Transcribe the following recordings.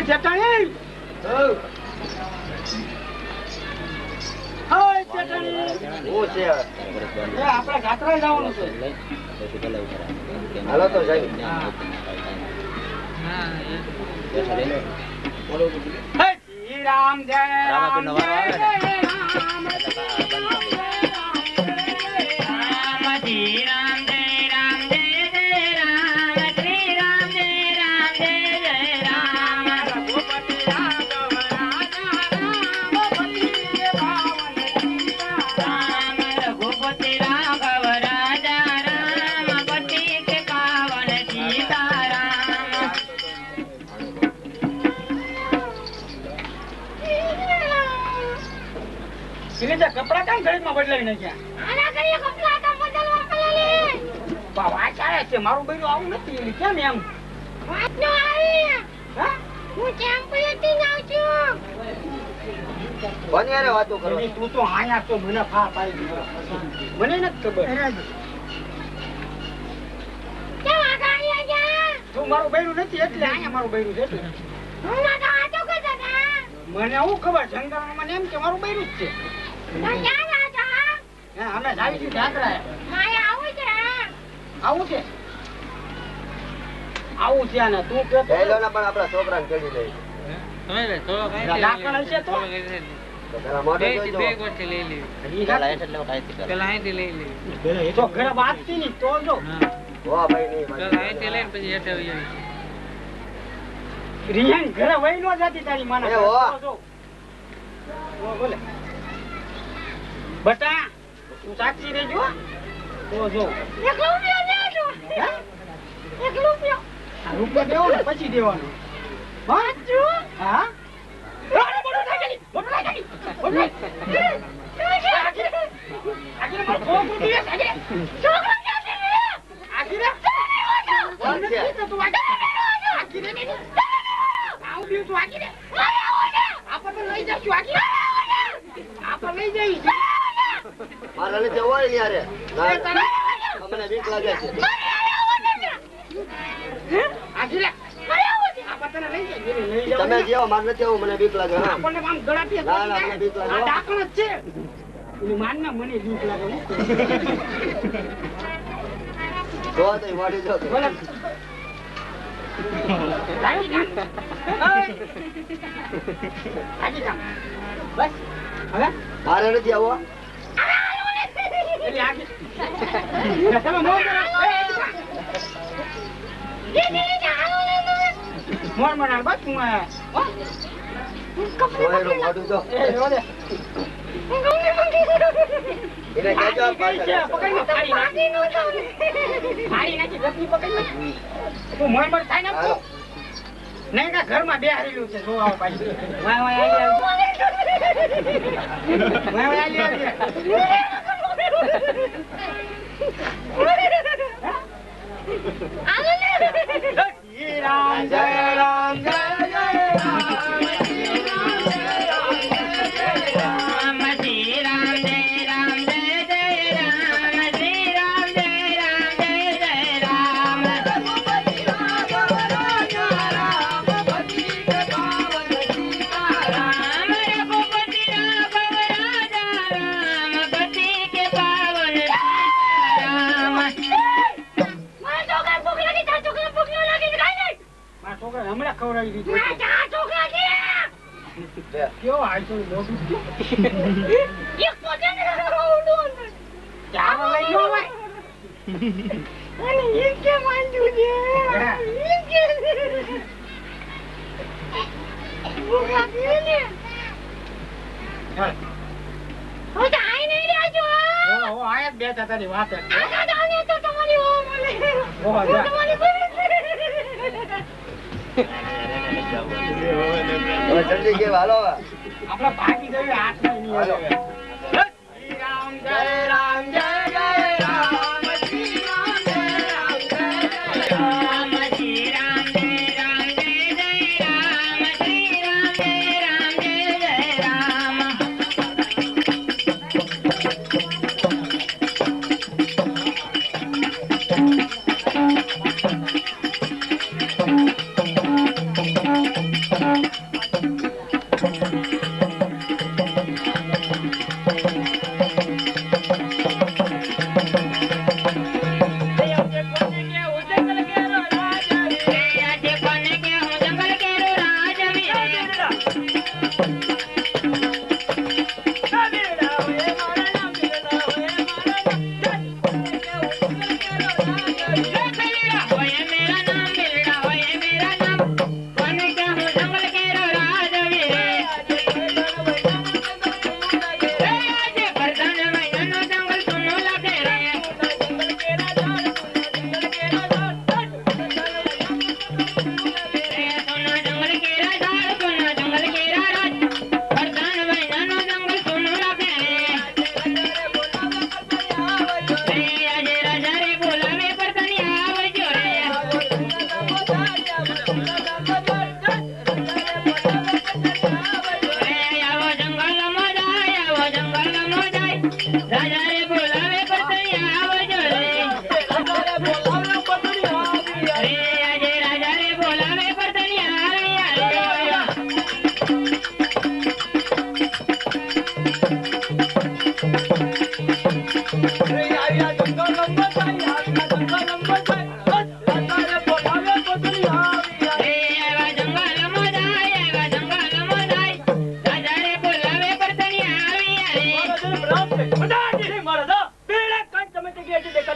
ચટાણી હાય ચટાણી હું છે એ આપણે ગાત્રા જવાનું છે હાલો તો સાહેબ હે શ્રી રામ જય રામ જય રામ કપડા કામ ઘડીમાં બદલાવી નાખ્યા આના કરીએ કપડા કામ બદલવા પડે વાત આવે છે મારું બૈરું આવું નથી એટલે કેમ એમ વાત નો આવી હા હું ચેમ્પિયનથી જાઉં છું કોની હારે વાતો કરો તું તો આયા તો મને ફા પાડી દીધો મને નથી ખબર કેમ આયા જા તું મારું બૈરું નથી એટલે આયા મારું બૈરું છે એટલે હું ના વાતો કરતા હતા મને હું ખબર જંગલમાં મને એમ કે મારું બૈરું જ છે અમે જાવી છીએ જાત્રા આવું છે ને તું કે પહેલો ના પણ આપણા છોકરાને કેડી લઈ લાકડ છે તો પેલા મોઢે જોઈજો એ તો ઘરે વાતતી ની તો જો વાહ ભાઈ ની રિહાન ઘરે વઈ નો જાતી તારી માના એ હો જો બોલે બટા તું સાક્ષી રહેજો તો જો એક રૂપિયો દેજો એક રૂપિયો આ રૂપિયો દેવો ને પછી દેવાનો બાજુ હા અરે બોલો થાય બોલો થાય બોલો આગળ માર કોક રૂપિયો આગળ છોકરો ક્યાં છે આગળ કોણ છે તું આગળ આવું બીજું તું આગળ આપણે લઈ જશું આગળ આપણે લઈ જઈશું મારા ને જવો ને યાર મને બીક લાગે છે તમે જેવો માર નથી આવું મને બીક લાગે હા આપણને આમ ગળાટી ના ના મને બીક લાગે આ ડાકણ જ છે એની માનના મને બીક લાગે જો તો વાડી જો બોલે લાગી જા બસ હવે મારે નથી આવો એટલે આગળ તમે મોર મોર મનાલ બસ હું ઓયરો મોઢું તો એ રોદે એને કહેજો પાછા પકડી ફાડી નાખી ગપી પકડી તું મોર મોર થાય ને નહીં કા ઘરમાં બે હારેલું છે જો આવો પાછી વાય વાય આવી વાય વાય આવી શ્રી રામ જય રામ જય જય રામ હમણાં ખવડાવી દીધું કેવો આયસો મોટું એક પોતે ચાલો લઈ લો ભાઈ અને એક કે માંડ્યું છે ભૂખ લાગી ને હો તો આઈ નહીં રહેજો હો આયા બેઠા તારી વાત આ દાને તો તમારી ઓ મને હો તમારી જલ્દી કે હાલો આપણા ભાગી ગયું હાથમાં નહીં હાલો શ્રી રામ જય રામ જય જય રામ શ્રી રામ જય રામ જય જય રામ શ્રી રામ જય રામ જય જય રામ શ્રી રામ જય રામ જય જય રામ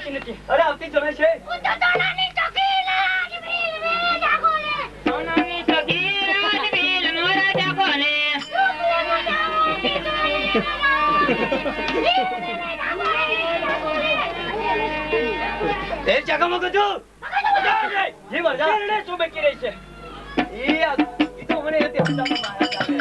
આવતી નથી. અરે આવતી જમે છે. સોનાની સગી લાજ વેલ નો રાજા કોને. એ જગમગ જો જી મરજા કેરડે શું બેકી રહી છે. ઈ તો મને હતી હતામાં મહારાજ આવે.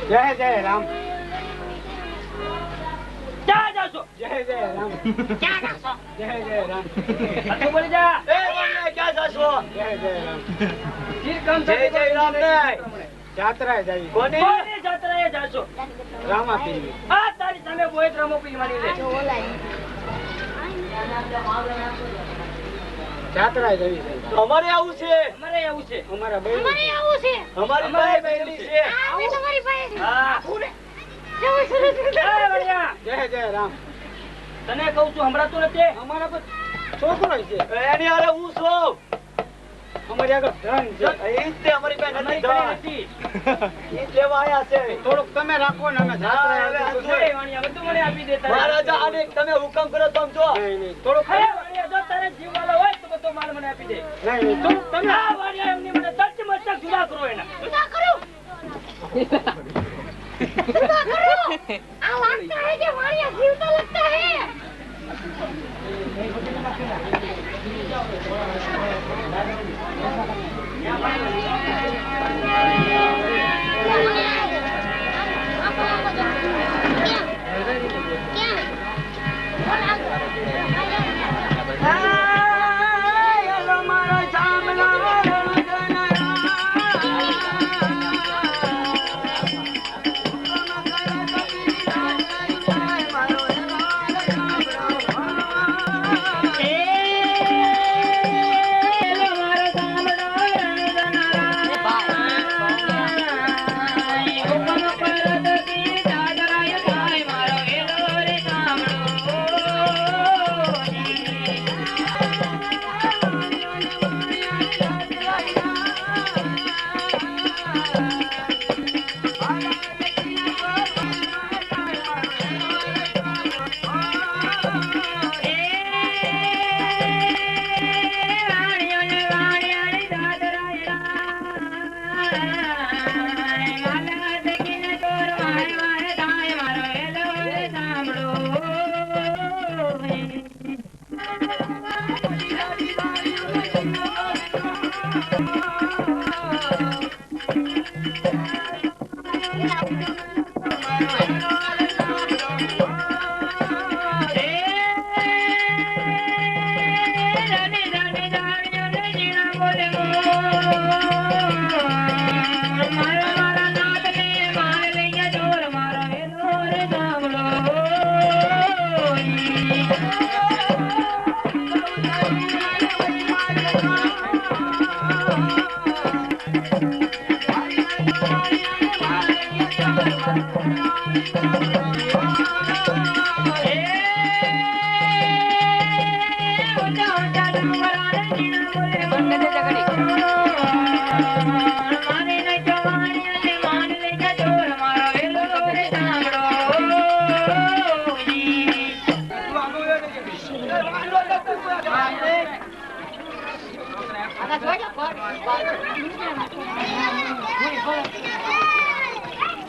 જય જય રામ. ક્યાં જાશો? જય જય રામ. ક્યાં જાશો? જય જય રામ. આટલું બોલી જા. એ બોલને ક્યાં જાશો? જય જય રામ. જય જય રામ નહીં. જાત્રાએ જઈ. કોની જાત્રાએ જાશો? રામાપીરની. આ તારી સામે બોય રામાપીર મારી લે. જાત્રાએ જઈ છે. અમારે આવું છે. અમારે આવું છે. અમારા ભાઈ અમારી ભાઈ બહેની છે. હા. એ બળિયા. જય જય રામ. તને કહું છું સંભળાતું નથી. અમારા પર છોકરો છે. એની હારે હું છું. અમારી આગળ ધન છે. ઈ જ તે અમારી પાસે નથી અમારી ધન. નથી. ઈ જ લેવા આયા છે. થોડુંક તમે રાખો ને અમે હા, જાત્રાએ હવે આ આવીશું. જોઈ. બધું મને આપી દેતા. મહારાજા આને તમે હુકમ કરો તો આમ જો. નહીં નહીં થોડુંક હે વાણિયા, જો તારે જીવવાલો હોય તો બધો માલ મને આપી દે. નહીં નહીં થોડુંક તમે આ વાણિયા એમની મને તચ મસ્તક જુદા કરો એના.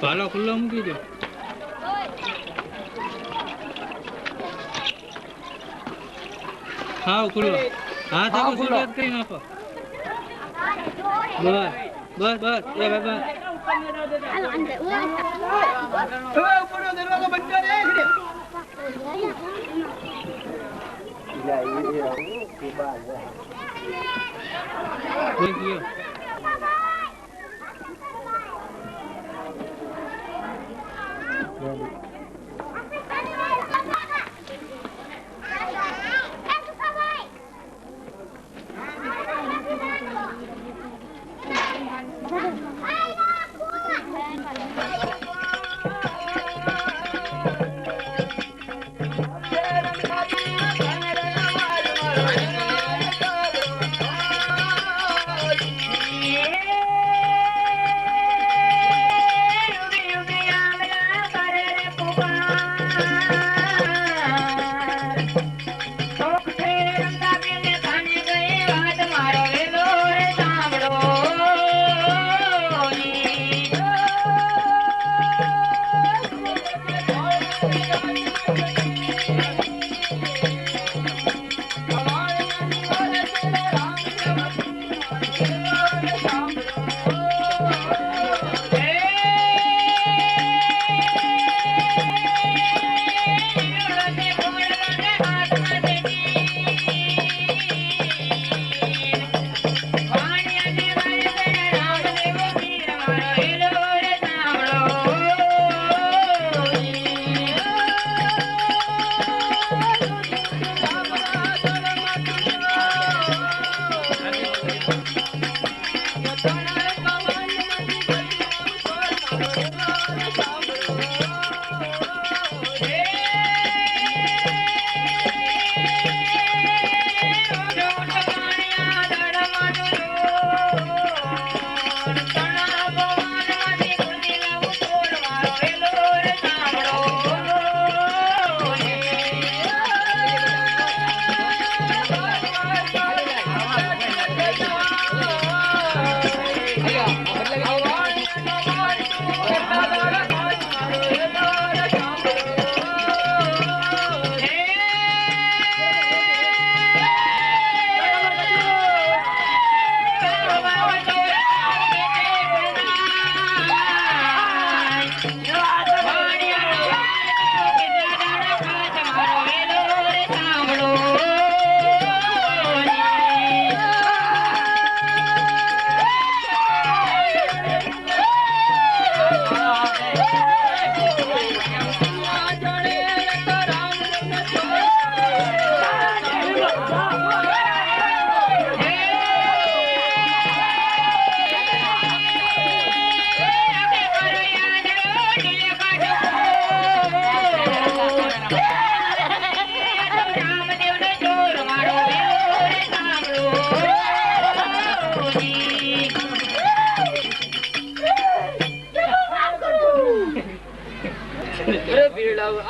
પાલો ખુલ્લો મૂકી દો. હાવ ખુલ્લો. હાથ આખો શરૂઆત કરી નાખો. બસ બસ બસ એ બાબા બોલ ગયો.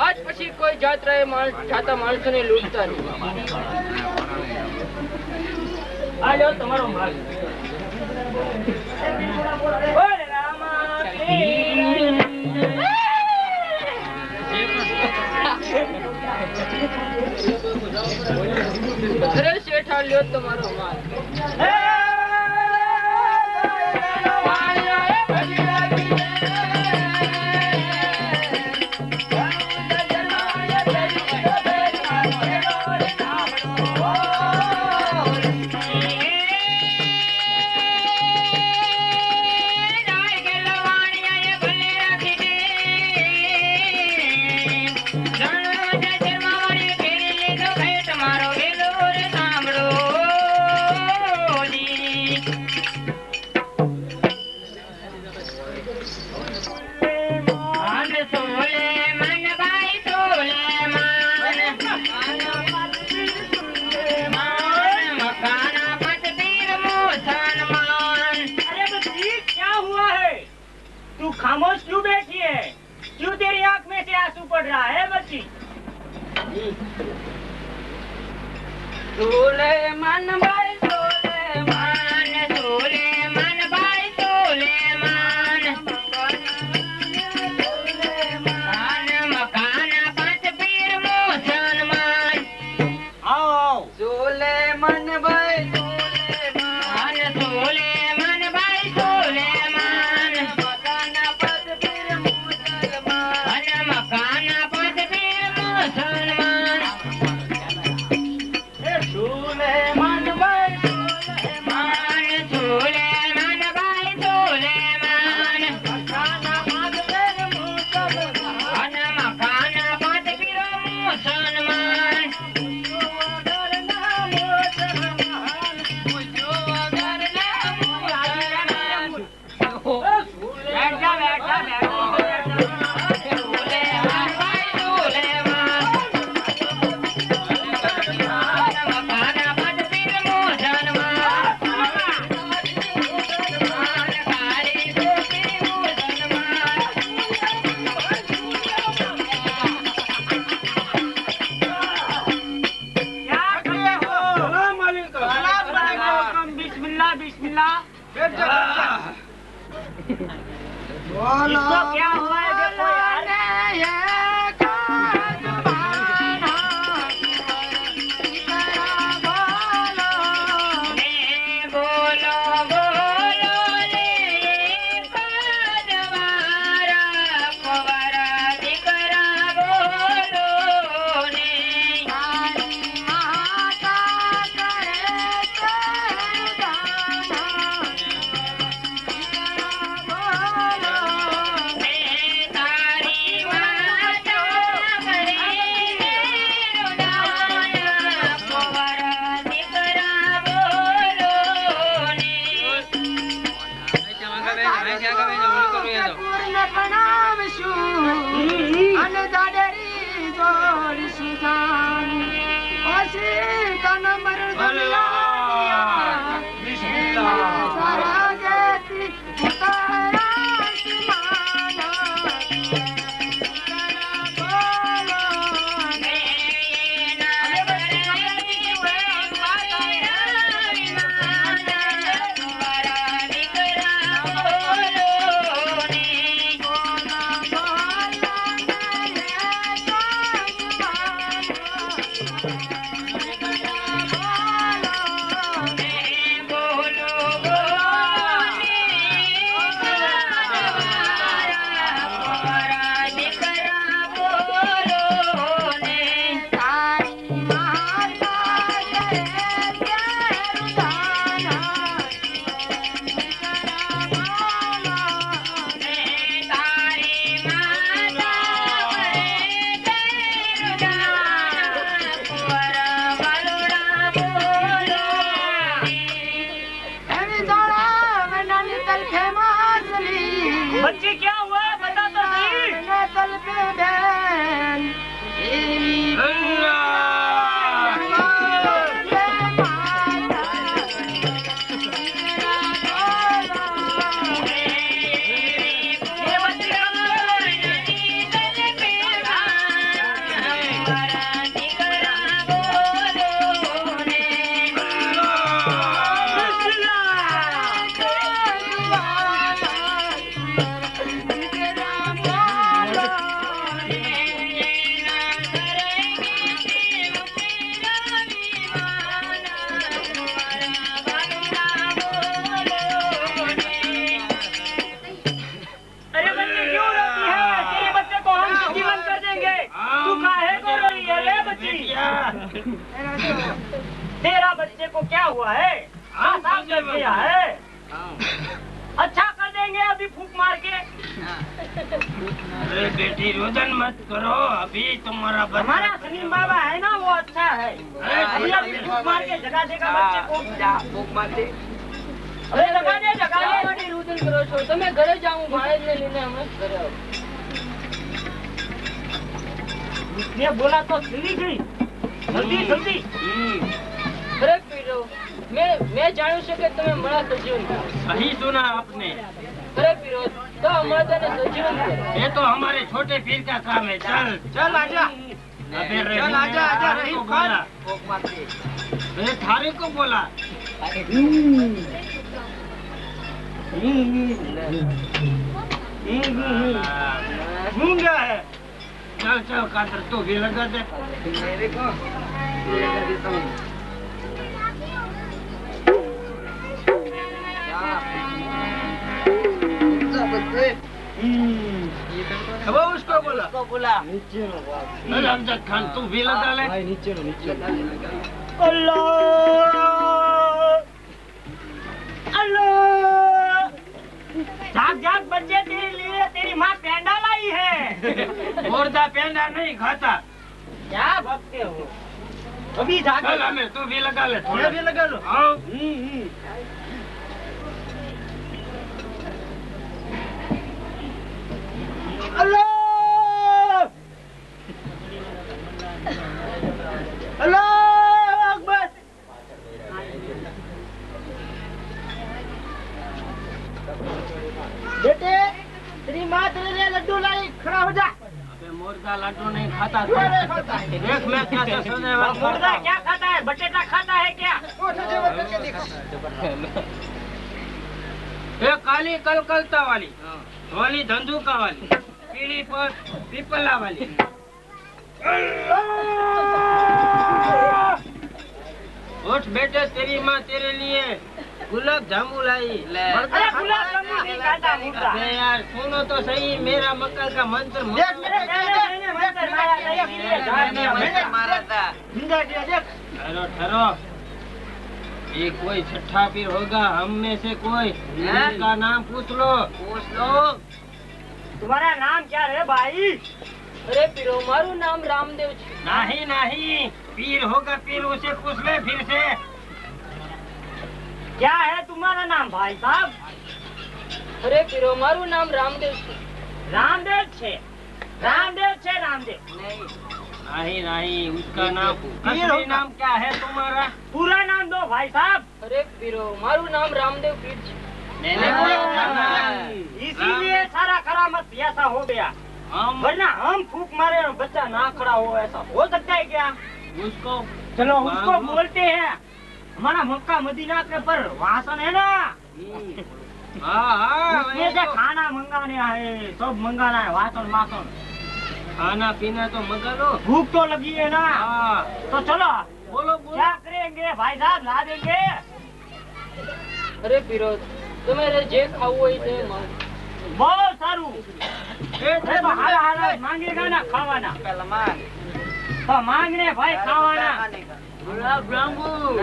આજ પછી કોઈ જાત્રાએ જાતા માણસોને લૂંટતા નહીં. આ લો તમારો માલ. બોલ રામા અરે શેઠા લ્યો તમારો માલ. खामोश क्यों बैठी है? क्यों तेरी आंख में से आंसू पड़ रहा है बच्ची? सोले मन भाई सोले मन सोले इसको क्या हुआ है देखो यार बच्ची क्या हुआ बता तो तेरा बच्चे को क्या हुआ है? साफ कर दिया है। अच्छा कर देंगे अभी फूक मार के। अरे बेटी रोदन मत करो, अभी तुम्हारा हमारा सलीम बाबा है ना वो अच्छा है। अभी फूक मार के जगा देगा बच्चे को। फूक मार दे। अरे जगा दे जगा दे। रुदन करो છો તમે ઘરે જાઉં ભાઈ ને લઈને અમે ઘરે આવો उसने बोला तो सुनी गई। जल्दी जल्दी ઘરે પીરો मैं જાણું છું કે તમે મળા સજીવન કરો सही सुना आपने। ઘરે પીરો તો અમારે તને સજીવન કરો ये तो हमारे छोटे पीर का काम है। चल चल आजा। अबे चल आजा आजा रही को बोला, फूक मार दे। ये थारे को बोला। गूंगा है। चल चल कातर तो भी लगा दे। मेरे को लगा देता हूँ। अब उसको बोला। अरे अमजद खान तू भी लगा ले। अल्लाह अल्लाह जाग जाग बच्चे तेरे लिए तेरी माँ पेंडा लाई है। मुर्दा पेंडा नहीं खाता। क्या भगते हो अभी जाग चल हमें तू भी लगा ले। मैं भी लगा लो। आओ। अल्लाह अल्लाह अकबर। बेटे तेरी माँ तेरे लिए लड्डू लाई खड़ा हो जा। अबे मुर्दा लड्डू नहीं खाता। अरे खाता है। देख मैं कैसे सोने मुर्दा क्या खाता है? बटेटा खाता है क्या? ये काली कलकलता वाली वाली धंधुका वाली, पीढ़ी पर पीपला वाली। उठ बेटे, तेरी माँ तेरे लिए गुलाब जामुन लाई। अरे गुलाब जामुन नहीं खाता मुर्गा। अरे यार सुनो तो सही, मेरा मक्का का मंत्र मैंने मंत्र मारा था, इसलिए झाड़ में मैंने मारा था। ठहरो ठहरो, ये कोई छठा पीर होगा, हम में से कोई का नाम पूछ लो। तुम्हारा नाम क्या है भाई? अरे पीरो, मारू नाम रामदेव છે। नहीं नहीं, पीर होगा पीर, उसे पूछ ले फिर से। क्या है तुम्हारा नाम भाई साहब? अरे पीरो, मारू नाम रामदेव છે। रामदेव છે? रामदेव છે रामदेव? नहीं नहीं, उसका नाम असली नाम क्या है तुम्हारा? पूरा नाम दो भाई साहब। अरे पीरो, मारू नाम रामदेव पीर છે। इसीलिए सारा करामत ऐसा हो गया, हम वरना हम फूक मारे और बच्चा ना खड़ा हो, ऐसा हो सकता है क्या? उसको चलो उसको बोलते हैं, हमारा मक्का मदीना के पर वासन है ना, हाँ हाँ, उसमें से खाना मंगाने है, सब मंगाना है, वासन वासन। खाना पीना तो मंगा लो। भूख तो लगी है ना, हाँ तो चलो बोलो बोलो। क्या करेंगे भाई साहब, ला देंगे। अरे पीरो, तुम्हें जे खाऊ હોય તે बहुत सारू। तो हाला हाला मांगेगा ना खावाना, पहला मांग तो मांगने भाई खावाना। गुलाब जामुन,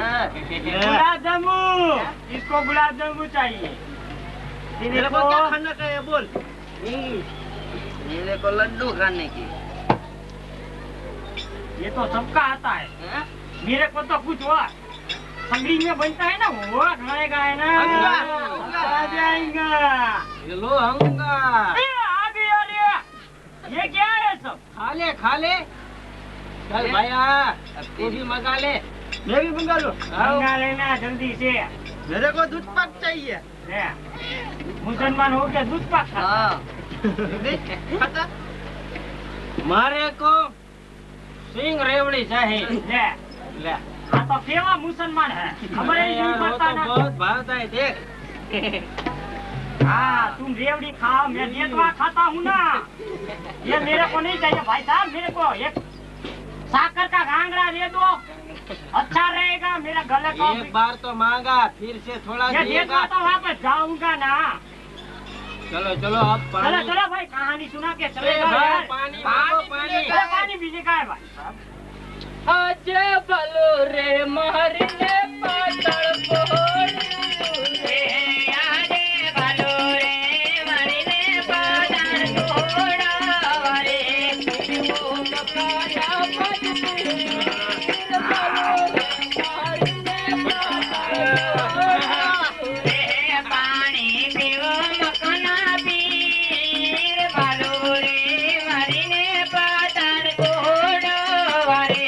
गुलाब जामुन, इसको गुलाब जामुन चाहिए। मेरे को क्या खाना चाहिए बोल। मेरे को लड्डू खाने की। ये तो सबका आता है, मेरे को तो कुछ हुआ संगड़ी में बनता है ना, वो खाएगा है ना, आ जाएगा। ये लो हंगा, आ गया रे। ये क्या है सब? खा ले खा ले। चल भैया, तू भी मंगा ले। मैं भी मंगा लूं। मंगा लेना जल्दी से। मेरे को दूध पाक चाहिए। ले, मुसलमान हो के दूध पाक खाता। खाता? मारे को सिंह रेवड़ी चाहिए। ले ले, हाँ तो केवा मुसलमान है, खबर ही नहीं वो पड़ता तो ना। बहुत भावता है, देख। हाँ तुम रेवड़ी खाओ, मैं जेतवा खाता हूँ ना। ये मेरे को नहीं चाहिए भाई साहब, मेरे को एक साकर का घांगड़ा दे दो, अच्छा रहेगा मेरा गले को। एक बार तो मांगा, फिर से थोड़ा ये दिएगा। जेतवा तो वापस जाऊंगा ना। चलो चलो अब चलो पानी। चलो भाई, कहानी सुना के ए चलेगा भाई, यार। पानी मांगो, पानी। अरे पानी पीने का है भाई। आज बलो रे महरले पातळ पोळी रे, आज बलो रे महरले पातळ पोळा रे, ओ मकाया पडली बलो महरले पातळ रे, पाणी पिओ मकना पीर बलो रे महरले पातळ पोळा रे।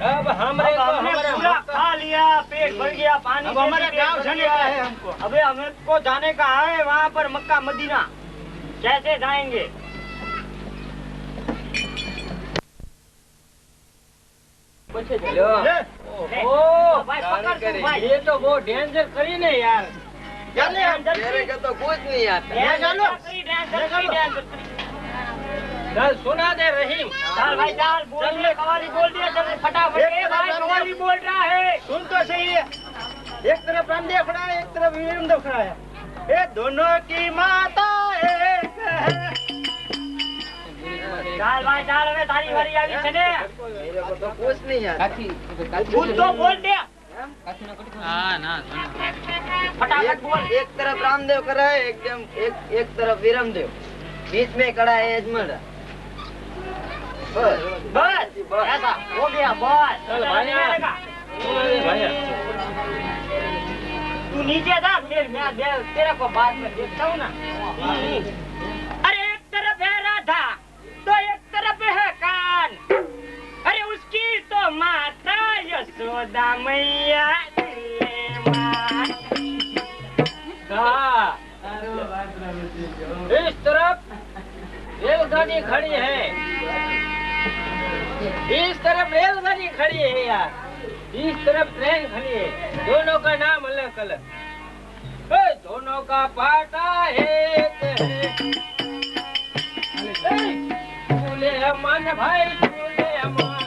अब हमरे को हमने हमारा पूरा मक्का- खा लिया, पेट भर गया, पानी अब से हमारा भी गांव पेट भर जाने गया का है हमको। अबे हमें को जाने का है वहाँ पर मक्का मदीना, कैसे जाएंगे? ले। ओ भाई पकड़ तू भाई। ये तो वो डेंजर करी ने यार। चल मेरे को तो कुछ नहीं आता। डांस चलो। करी, डांस करी, डांस करी। चल सुना दे रहीम। चल भाई चल, बोल दिया कवाली, बोल दिया जल्दी फटाफट। ए भाई कवाली बोल रहा है। सुन तो सही है, एक तरफ रामदेव खड़ा है, एक तरफ वीरमदेव खड़ा है, ये दोनों की माता एक है। चल भाई चल, હવે તારી વારી આવી છે ને, मेरे को तो कुछ नहीं आता। खुद तो बोल दे, हाँ ना फटाफट बोल। एक तरफ रामदेव खड़ा है, एक तरफ वीरमदेव, बीच में खड़ा है अजमल। बस ऐसा हो गया, बस। चल भाई चलने लगा। सुना दे भैया। तू नीचे जा, फिर मैं तेरे को बाद में देखता हूँ ना। अरे एक तरफ है राधा तो एक तरफ है कान, अरे उसकी तो माता यशोदा मैया दिलेमान। हाँ, इस तरफ रेलगाड़ी खड़ी है, इस तरफ रेलगाड़ी खड़ी है यार, इस तरफ ट्रेन खड़ी है, दोनों का नाम अलग अलग। दोनों का पाटा एक है झूले मन भाई झूले मन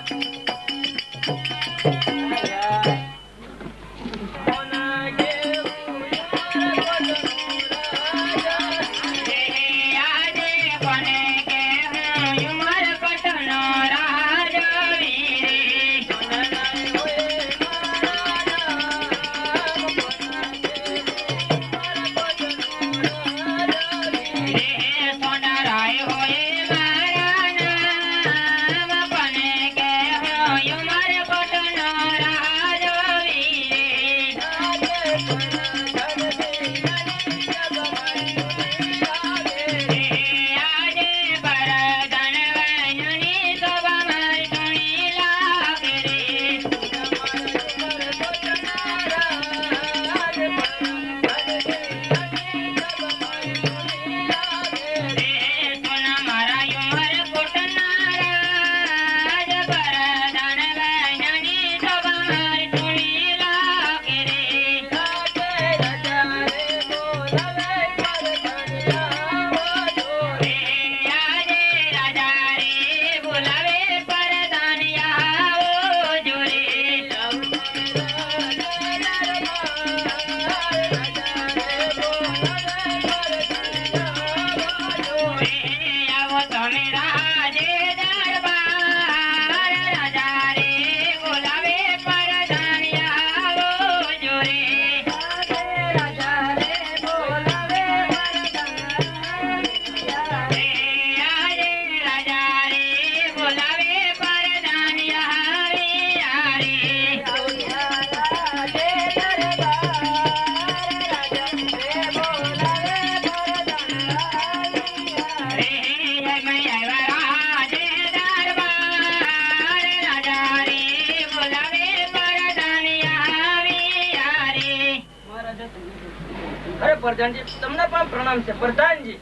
અરે પ્રધાનજી તમને પણ પ્રણામ છે પ્રધાનજી.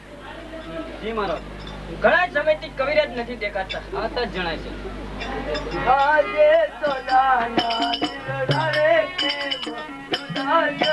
જી મહારાજ. ઘણા સમયથી કવિરાજ નથી દેખાતા. આ તો જ જણાય છે. આજે સોનાના દિલડા રે કે સુધાર્ય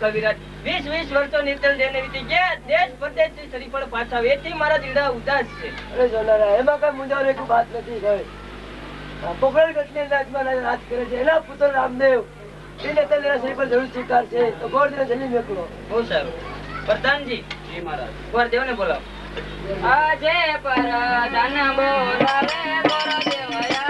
કવિરાજ 20 વર્ષો નિર્જલ જઈને વીતી ગયા. દેશ પરદેશથી શ્રીફળ પાછા વેચી મારા દીડા ઉદાસ છે. અરે સોનારા એમાં કઈ મુંજાવવાની કોઈ વાત નથી ગઈ. પોખરણ રાજમાં રાજ કરે છે એના પુત્ર રામદેવ એને તેના શ્રીફળ જરૂર સ્વીકાર છે તો ગોળને જલી મેકલો. બહુ સારું. પ્રધાનજી. જી મહારાજ. કુંવર દેવને બોલાવો. આજે પરદાન બોલાવે ગોરદેવયા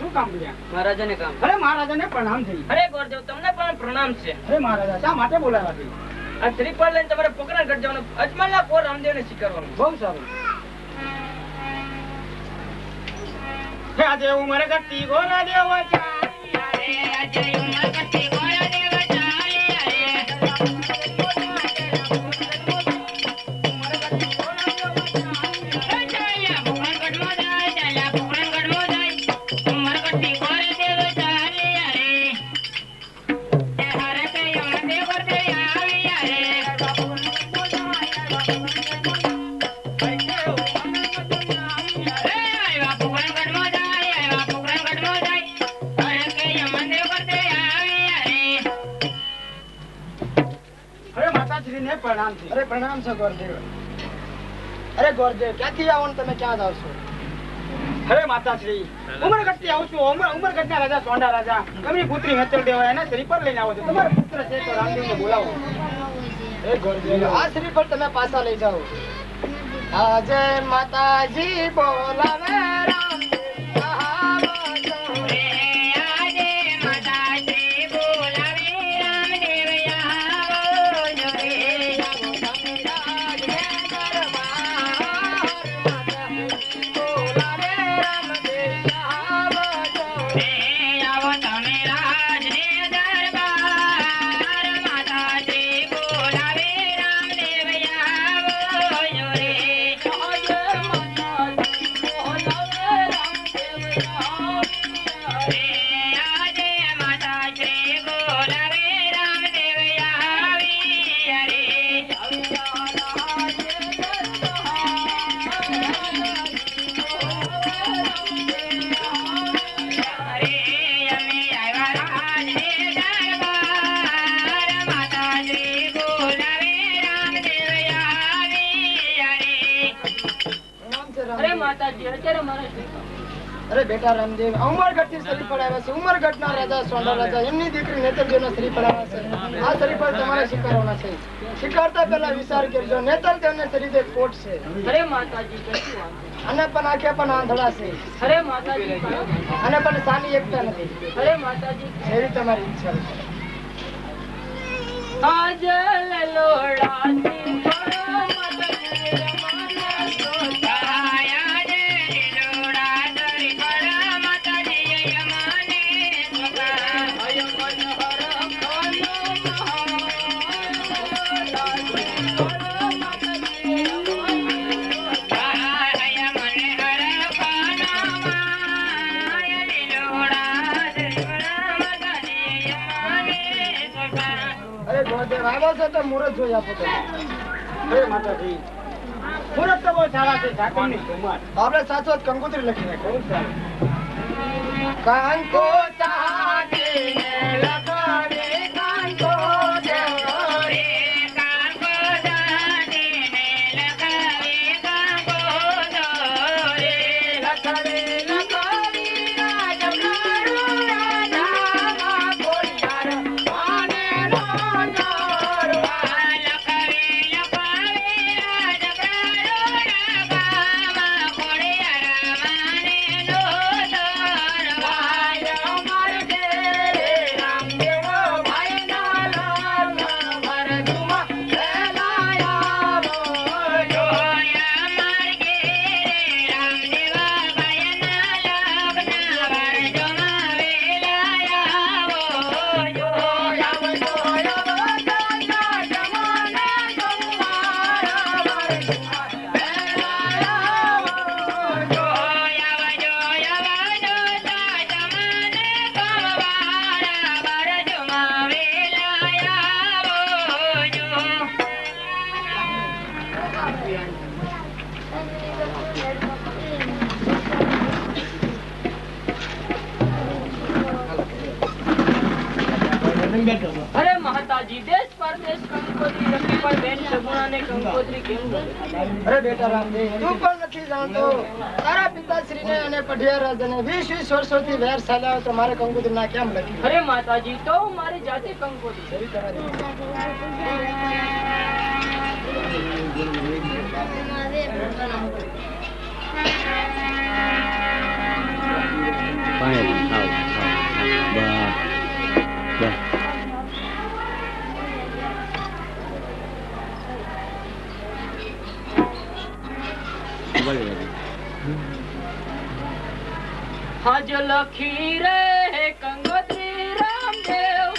શું કામ કર્યા? મહારાજાને કામ. અરે મહારાજાને પ્રણામ થઈ. અરે ગોરદેવ તમને પણ પ્રણામ છે. અરે મહારાજા શા માટે બોલાવ્યા છે? આ શ્રીફળ લઈને તમારે પોકરણગઢ જવાનું, અજમલના કોર રામદેવને સ્વીકારવાનું. બહુ સારું. હે આજે ઉમર ગટ્ટી ગોરા દેવ ચાલી અરે આજે ઉમર ગટ્ટી ગોરા દેવ ચાલી અરે ચાલ્યા પોકરણગઢમાં જાય, ચાલ્યા પોકરણગઢમાં જાય, ઉમર ગટ્ટી ગોરા દેવ ચાલી અરે એ હરે તે યમદેવ ગોરતે આવી અરે આવ્યા પોકરણગઢમાં જાય, આવ્યા પોકરણગઢમાં જાય, હરે તે યમદેવ ગોરતે આવી અરે અરે માતાજીને પ્રણામ છે. અરે પ્રણામ છે ગોરદેવ. અરે ગોરદેવ ક્યાંથી આવો ને તમે ક્યાં જાવ છો? અરે માતાશ્રી ઉમરગઢથી આવું છું. ઉમરગઢના રાજા સોંડા રાજા એમની પુત્રી હેતલ દેવા એના શ્રીફળ લઈને આવો છો. તમારો પુત્ર છે તો રામદેવને બોલાવો. એ ગોરદેવ આ શ્રીફળ તમે પાછા લઈ જાઓ. આજે માતાજી બોલાવે રામદેવ આવો છો. રે આજે માતાજી બોલાવે રામદેવ આવો જો રે રે આવો તમે રાજને દરબાર માતાજી બોલાવે રામદેવ આવો જો રે રે આજે માતાજી બોલાવે રામદેવ આવી અરે અરે અમે આવ્યા રાજને દરબાર માતાજી બોલાવે રામદેવ આવી અરે માતાજી અત્યારે મારા અરે બેટા રામદેવ ઉમરગઢથી શ્રીફળ આવ્યા છે. ઉમરગઢના રાજા સોંડા રાજા એમની દીકરી નેતલદેવના શ્રીફળ આવ્યા છે. આ શ્રીફળ તમારે સ્વીકારવાના છે. સ્વીકારતા પહેલા વિચાર કરજો. નેતલદેવને શરીરે કોટ છે અરે માતાજી કશું વાંધો અને પણ આંખે પણ આંધળા છે અરે માતાજી અને પણ સાની એકતા નથી. અરે માતાજી એવી તમારી ઈચ્છા છે. આજ લોડાતી માતાજી રમાના સોતાયા રે લોડા દરી પરા માતાજી યમાને સોતા અય મન હર ખાનો અરે ગોરદેવ આવ્યા છે તો મુહૂર્ત જોઈ આપો તમે. અરે માતાજી મુહૂર્ત તો બહુ સારા છે. ઠાકોરની કુમાર આપણે સાચો કંકોત્રી લખી નાખો. કંકો ચાંદીને લગાવે કંકો દેવરે કાંકો દાદીને લગાવે કાંકો દોરે લખડે લગાવી રાજકારો રાજામાં કોઠાર આને નો જોરવા. લખાવે લખાવે રાજકારો રાગામાં ખોડિયાર માને નો દરવાજો અમાર ઘેરે રામદેવ ભાઈના લગ્ન ભરતુમાં વેલાયા બોલો. જોયા માર ઘેરે રામદેવા ભાઈના લગ્ન વરજોમાં વેલાયા જો જોયા જોયા જોતા જમાને કવારા વરજોમાં વેલાયા જો અરે માતાજી દેશ પરદેશ કંકોત્રી લખી પણ બેન સગુણાને કંકોત્રી કેમ ગમે? અરે બેટા રામદેવ તું પણ નથી જાણતો તારા પિતાશ્રીને અને પઢિયા રાજાને 20 વર્ષોથી વેર ચાલ્યા તો મારે કંકોત્રી ના કેમ લખી? અરે માતાજી તો મારી જાતે કંકોત્રી એવી તમારી પાણી હાજ લખી રે કંગોત્રી રામદેવ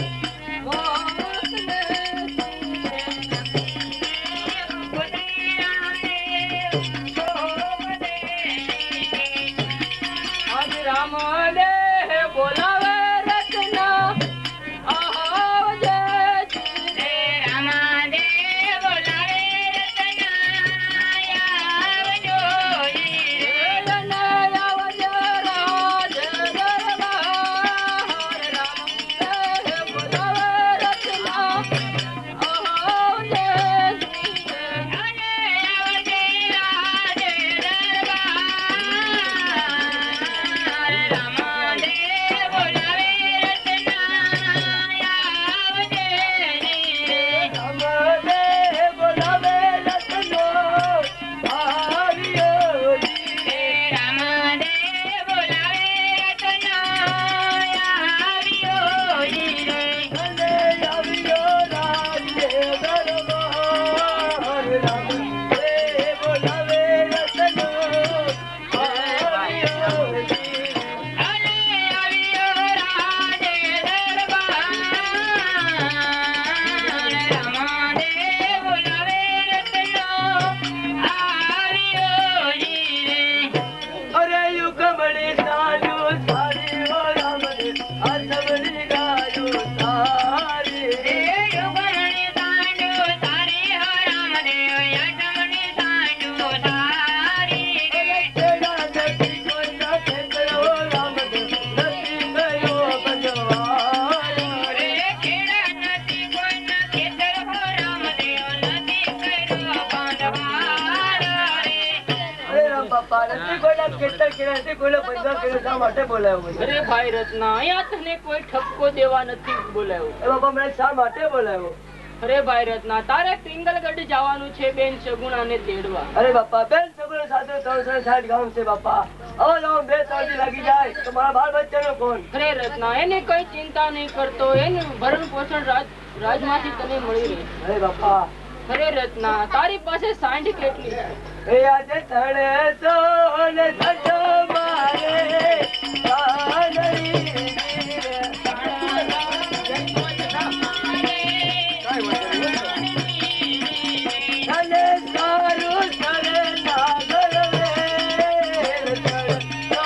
મોકલે હાજ રામદેવ બોલાવે રત્ના આવજે રે રામદેવ બોલાવે રત્ના આવજો અરે ભાઈ રત્ના અહીંયા તને કોઈ ઠપકો દેવા નથી બોલાવ્યો. એ બાપા મને શા માટે બોલાવ્યો? અરે ભાઈ રત્ના તારે પિંગલગઢ જવાનું છે બેન સગુણાને તેડવા. અરે બાપા બેન સગુણા સાથે 360 ગામ છે બાપા. હવે જાઉં 2-3 દી લાગી જાય તો મારા બાળ બચ્ચાનો કોણ? અરે રત્ના એની કઈ ચિંતા નહીં કરતો, એનું ભરણ પોષણ રાજમાંથી તને મળી રહે. અરે બાપા અરે રત્ના તારી પાસે સાંઢ કેટલી છે? એ આજે તણે તો ને સજો મારે સાનરી તને સારું સરે નાગર વે તણે તો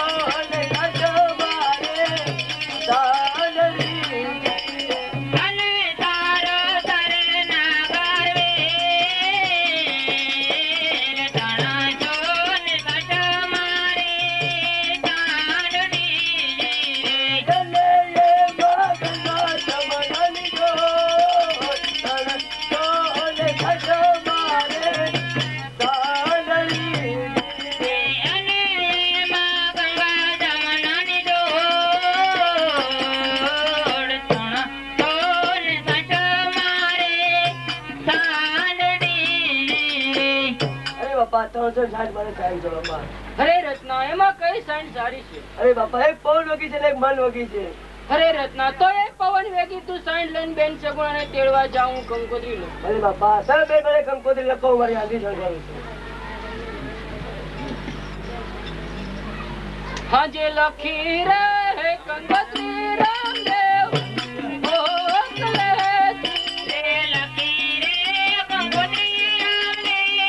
ને સજો મારે સાનરી અને તારો તરે નાગર વે તણા જોન સટ મારે ચાંદડી તને એ મગના સમનની જો તણે તો ને સજો મારે સાનરી અને માં ગંગા જમનાની દોડ તણા જોન સટ મારે ચાંદડી અરે બાપા 360 મારે સાઈન કરો બાપા. અરે રત્ના એમાં કઈ સાંઢ સારી છે? અરે બાપા એક પવન વગી છે ને એક મન વગી છે. અરે રત્ના તો એ પવન વેગી તું સાંઢ લઈને બેન સગુણાને તેડવા જાઉં કંકોત્રી લઉં. અરે બાપા સર બે મને કંકોત્રી લખો મારી આંધી સળગાવી છે. હાજે લખી રે કંકોત્રી રામદેવ મોકલે રે લખી રે કંકોત્રી રામદેવ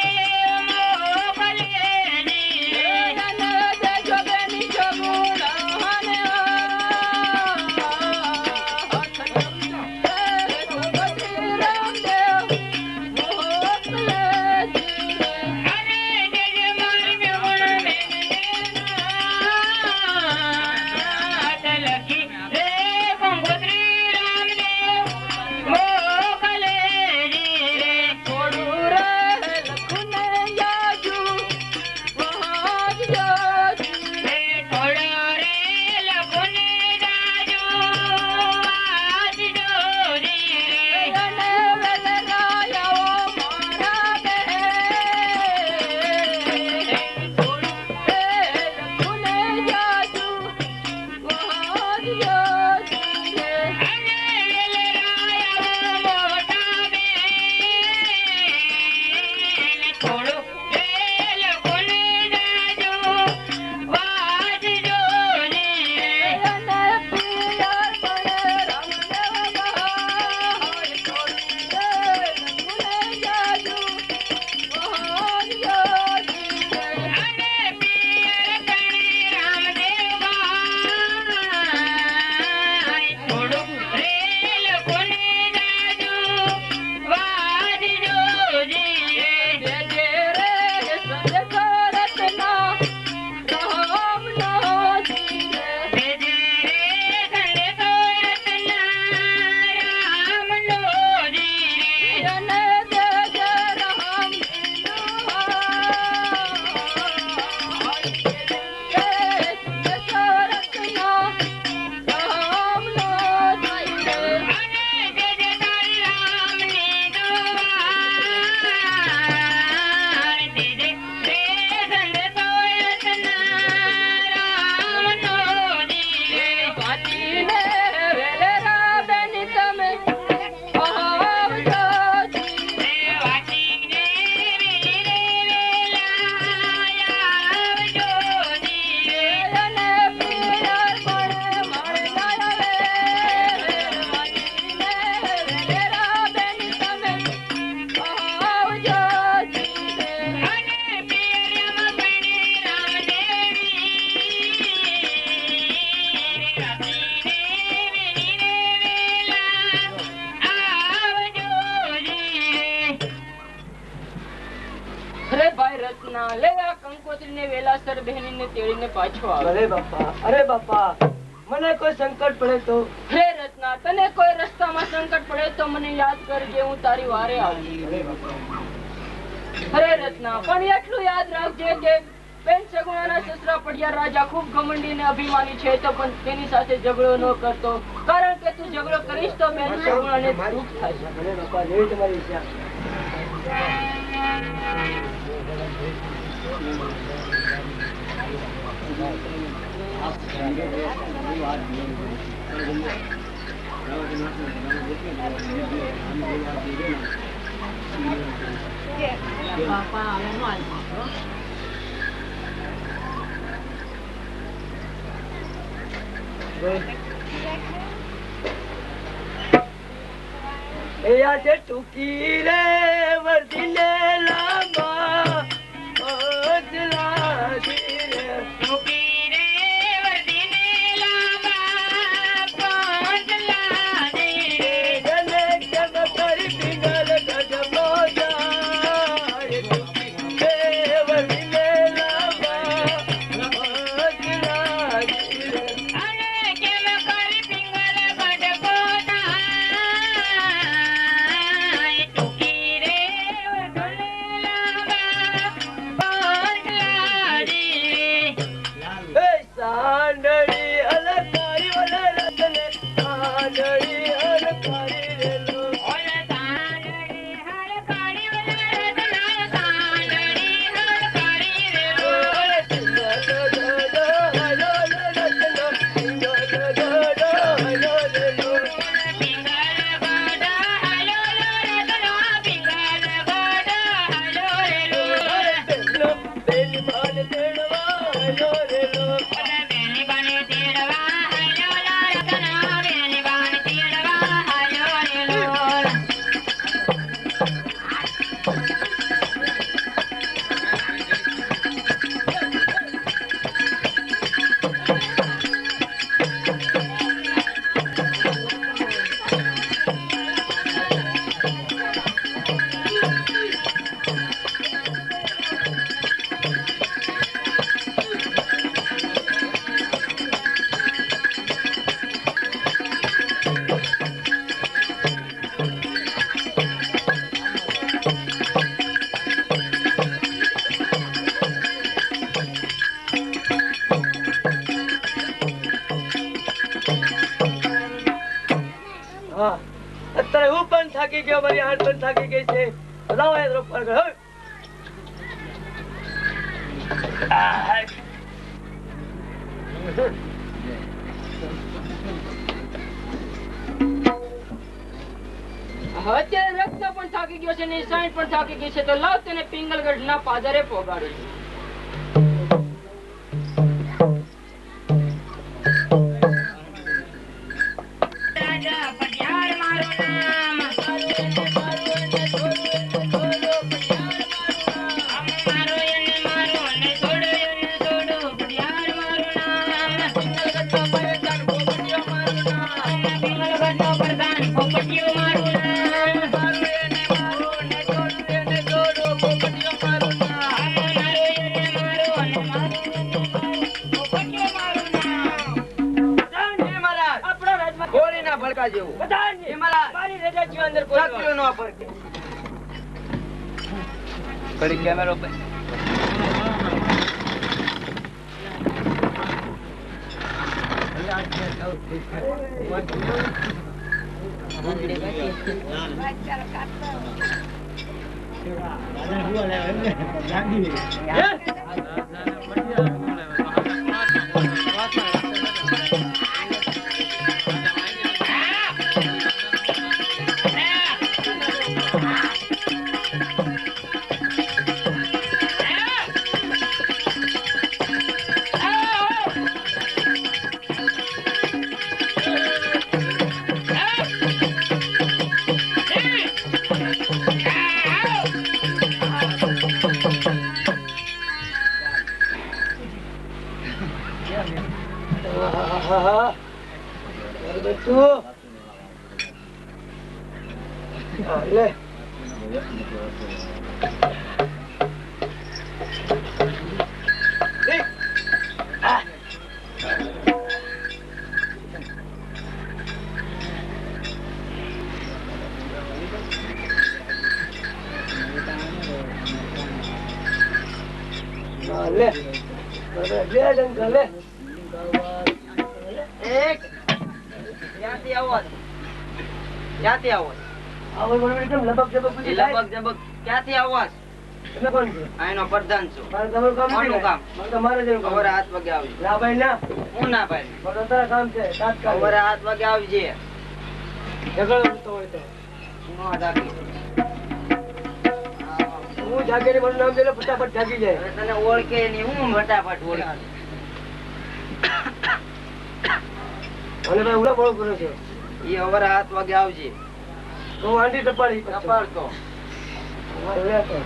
મોકલે અને જે મારી મેવણ મેં લખી રે કંકોત્રી રત્ના લે આ કંકોત્રીને વેલાસર બહેનીને તેડીને પાછો આવ. અરે બાપા, અરે બાપા, મને કોઈ સંકટ પડે તો? હે રત્ના, તને કોઈ રસ્તામાં સંકટ પડે તો મને યાદ કરજે, હું તારી વારે આવીશ. અરે બાપા, અરે રત્ના, પણ એટલું યાદ રાખજે કે બેન સગુણાના સસરા પડિયા રાજા ખૂબ ઘમંડી અને અભિમાની છે, તો પણ તેની સાથે ઝઘડો ન કરતો, કારણ કે તું ઝઘડો કરીશ તો બેન સગુણાને દુઃખ થશે. અરે બાપા, જેવી તમારી ઈચ્છા. એ આજે ટૂંકી રે વર્દીને લાંબા ઓજલા ધીરે. ટૂંકી રે વર્દીને લાંબા પોંચલા દે. જને જગ કરી પિંગલ ગઢબો જાય. ટૂંકી રે વર્દીને લાંબા ઓજલા ધીરે. અને કેમ કરી પિંગલ ગઢપો થાય. ટૂંકી રે વર્દીને લાંબા પોંચલા દે. એ સાંડળી અલકારી ઓલે રતને સાંડળી અલકારી રેલો. ઓલ સાંડળી હળકારી વલરતના સાંડળી હળકારી રેલો. ઓલે પિંગલ ગઢ હલો રતનો પિંગલ ગઢ હલો રેલો. પિંગલ ગોડ હાલો રતનો પિંગલ ગોડ હાલો રેલો. પેલો પેલી માન તેડવા હલો રેલો. બેની બાને તેડવા હાલો રતનો બેની બાને તેડવા હાલો રેલો. હા, અત્યારે હું પણ થાકી ગયો, મારી હાથ પણ થાકી ગઈ છે. લાવો એ દ્રૌપદ પર ગયો. અત્યારે રક્ત પણ થાકી ગયો છે ને સાઈડ પણ થાકી ગઈ છે, તો લાવ તેને પિંગલગઢના પાદરે પોગાડું છું. રાજા પટિયાર મારું નામ. મારું એને મારું અને થોડું એને થોડું પટિયાર મારું નામ. પિંગલગઢનો પ્રધાન પોપટીયો મારું નામ. મારું એને મારું અને થોડું એને થોડું પોપટીયો મારું નામ. પોપટીયો મારું નામ. આપણા રાજમાં ગોળીના ભડકા જેવું. બધાને એ મારા મારી રજા સિવાય અંદર કોઈ છાતીઓ નો ફરકે. ઘડી કેમેરો પર. આહાહા. ચાલ બેઠું. હા, લે. હા, લે લે ડંકા લે. એક ક્યાંથી આવો છો? ક્યાંથી આવો છો? આવો મને એકદમ લબક જબક એ બધી થાય. લબક જબક ક્યાંથી આવો છો? તમે કોણ છો? આનો પ્રધાન છું. મારે તમારું કામ કોનું નથી કામ? મારે તો મારે જેવું કામ. સવારે 8 વાગે આવજો. ના ભાઈ ના હું ના ભાઈ મારું તારા કામ છે તાત્કાલિક. સવારે 8 વાગે આવજે. ઝઘડો થતો હોય તો નો જાગી. હું જાગે ને મારું નામ દે ફટાફટ જાગી જાય. હવે તને ઓળખે નહીં, હું ફટાફટ ઓળખે. અને ભાઈ ઉડા બળો કરો છો ઈ સવારે 8 વાગે આવજે. તો હું આંટી ટપાડી તપાડતો. લે તો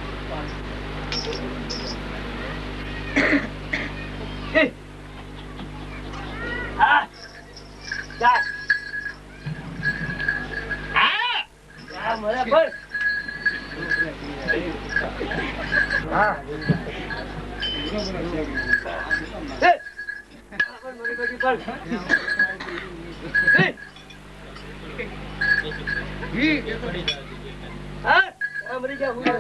હા જા હા મને પણ હા એ પણ મારી બાજુ પણ હા મરી જા હું શા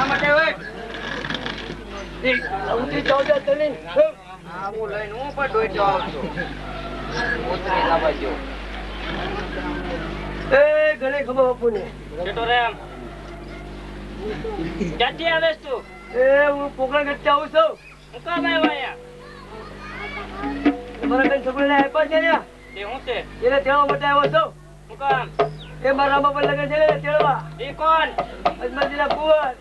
માટે હોય? હા, હું લઈને હું પણ દોડતો આવતો. ઉતરી જવા દ્યો. એ ઘણી ખબર બાપુને બેટો રામ ક્યાંથી આવેસ તું? એ હું પોકરણ ગઢ આવું છું હું કામ આવ્યો અહીંયા? મારા બેન છોકરીને આપ્યા છે ને તે હું છે? એને તેડવા માટે આવ્યો છું હું કામ? એ મારા રામા પર લગન છે ને તેડવા એ કોણ? અજમલજીના કુંવર.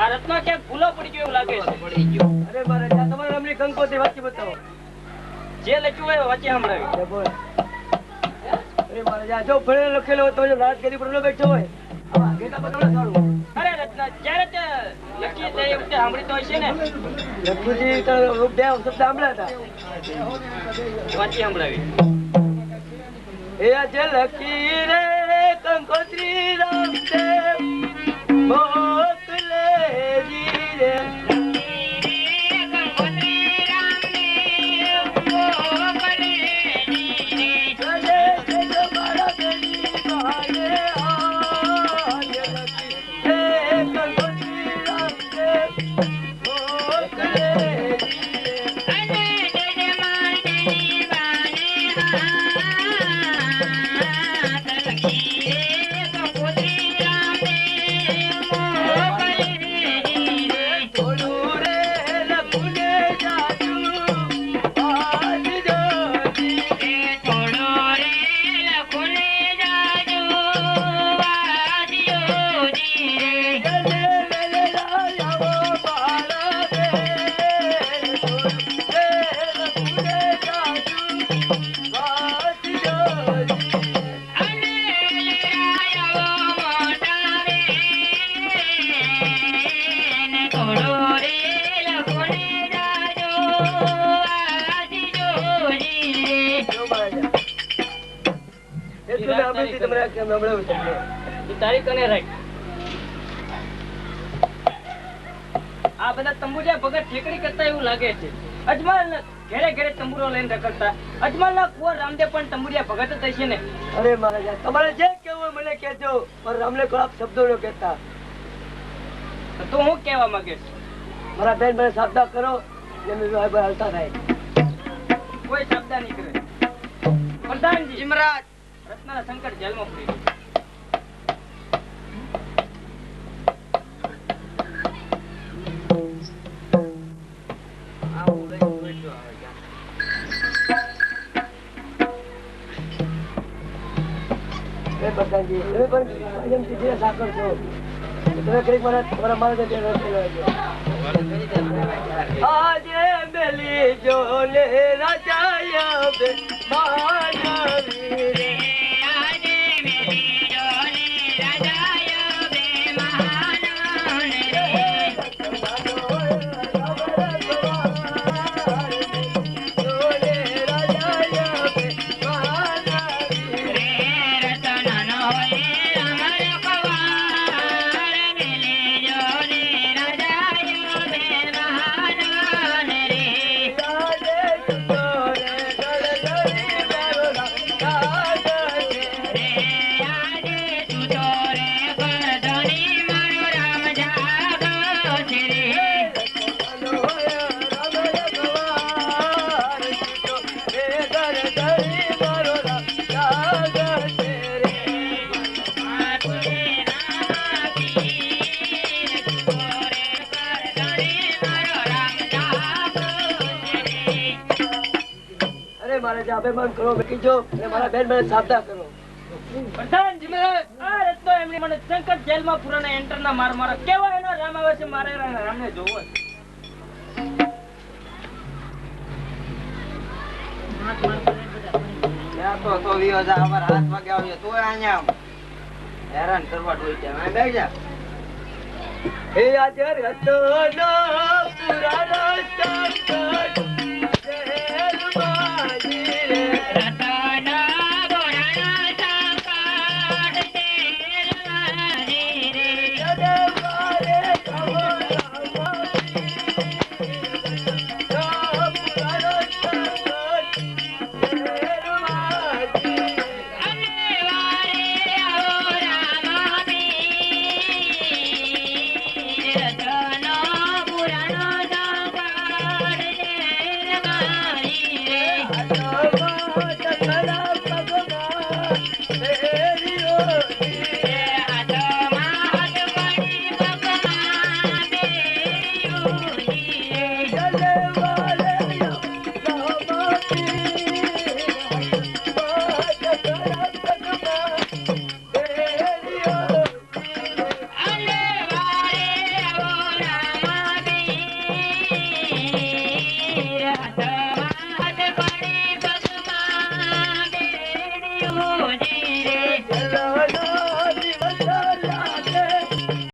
આ રત્નો ક્યાંક ભૂલો પડી ગયો એવું લાગે છે. પડી ગયો. અરે મારે ત્યાં તમારા નામની કંકોત્રી વાંચી બતાવો. જે લખ્યું હોય વાંચી સંભળાવી. એ બોલ. અરે મારે જ્યાં જો ભણેલો લખેલો હોય તો જો રાત કરી પર બેઠો હોય આવા ઘેટા બતાવડે સારું. અરે રત્ના જ્યારે તે લખી તે એ વખતે સાંભળી તો હશે ને? લખુજી તો બે શબ્દ સાંભળ્યા હતા. વાંચી સંભળાવી. એ આજે લખી રે કંકોત્રી રામદેવ મોકલેજી રે. તારીખ અને રાખ. આ બધા તંબુજા ભગત ઠેકડી કરતા એવું લાગે છે. અજમલ ઘેરે ઘેરે તંબુરો લઈને રખડતા. અજમલ ના કુંવર રામદેવ પણ તંબુરિયા ભગત જ હશે ને? અરે મહારાજ તમારે જે કેવું હોય મને કહેજો પણ રામને ખરાબ શબ્દો ન કહેતા. તો હું કેવા માંગે છે? મારા બેન મને સાબદા કરો જેમ હલતા થાય. કોઈ શબ્દ નહીં કરે. પ્રધાનજી જીમરાજ રત્ના સંકટ જેલમાં પડી ગયું. આવું લઈને દોડતો આવે ક્યાં? એ પ્રધાનજી તમે પણ જેમ સીધી સાકર છો તમે કઈક મારા મારા જતે આજે મેલી જો લે રાજાયા બે મહાનવી રે આજે મેલી જોને રાજાયો બે મહાન રે રતનનો હોય અમર કવાર મેલી જોને રાજાયો બે મહાન રે આજે તું તો રે ગરદની મારો રામ જાગો છે રે અરે મારે જાબે મન કરો બેટી જો અને મારા બેન મને સાબદા કરો પ્રધાનજી મહારાજ આ રસ્તો એમની મને સંકટ જેલમાં પુરાના એન્ટરના માર મારા કેવા એનો રામ આવે છે મારે રામને જોવો છે તો વિયો જા અમાર 7 વાગે આવ્યો તો અહીંયા હેરાન કરવા ડોઈ છે આ બેસી જા હે આજે રતનો પુરાનો સંકટ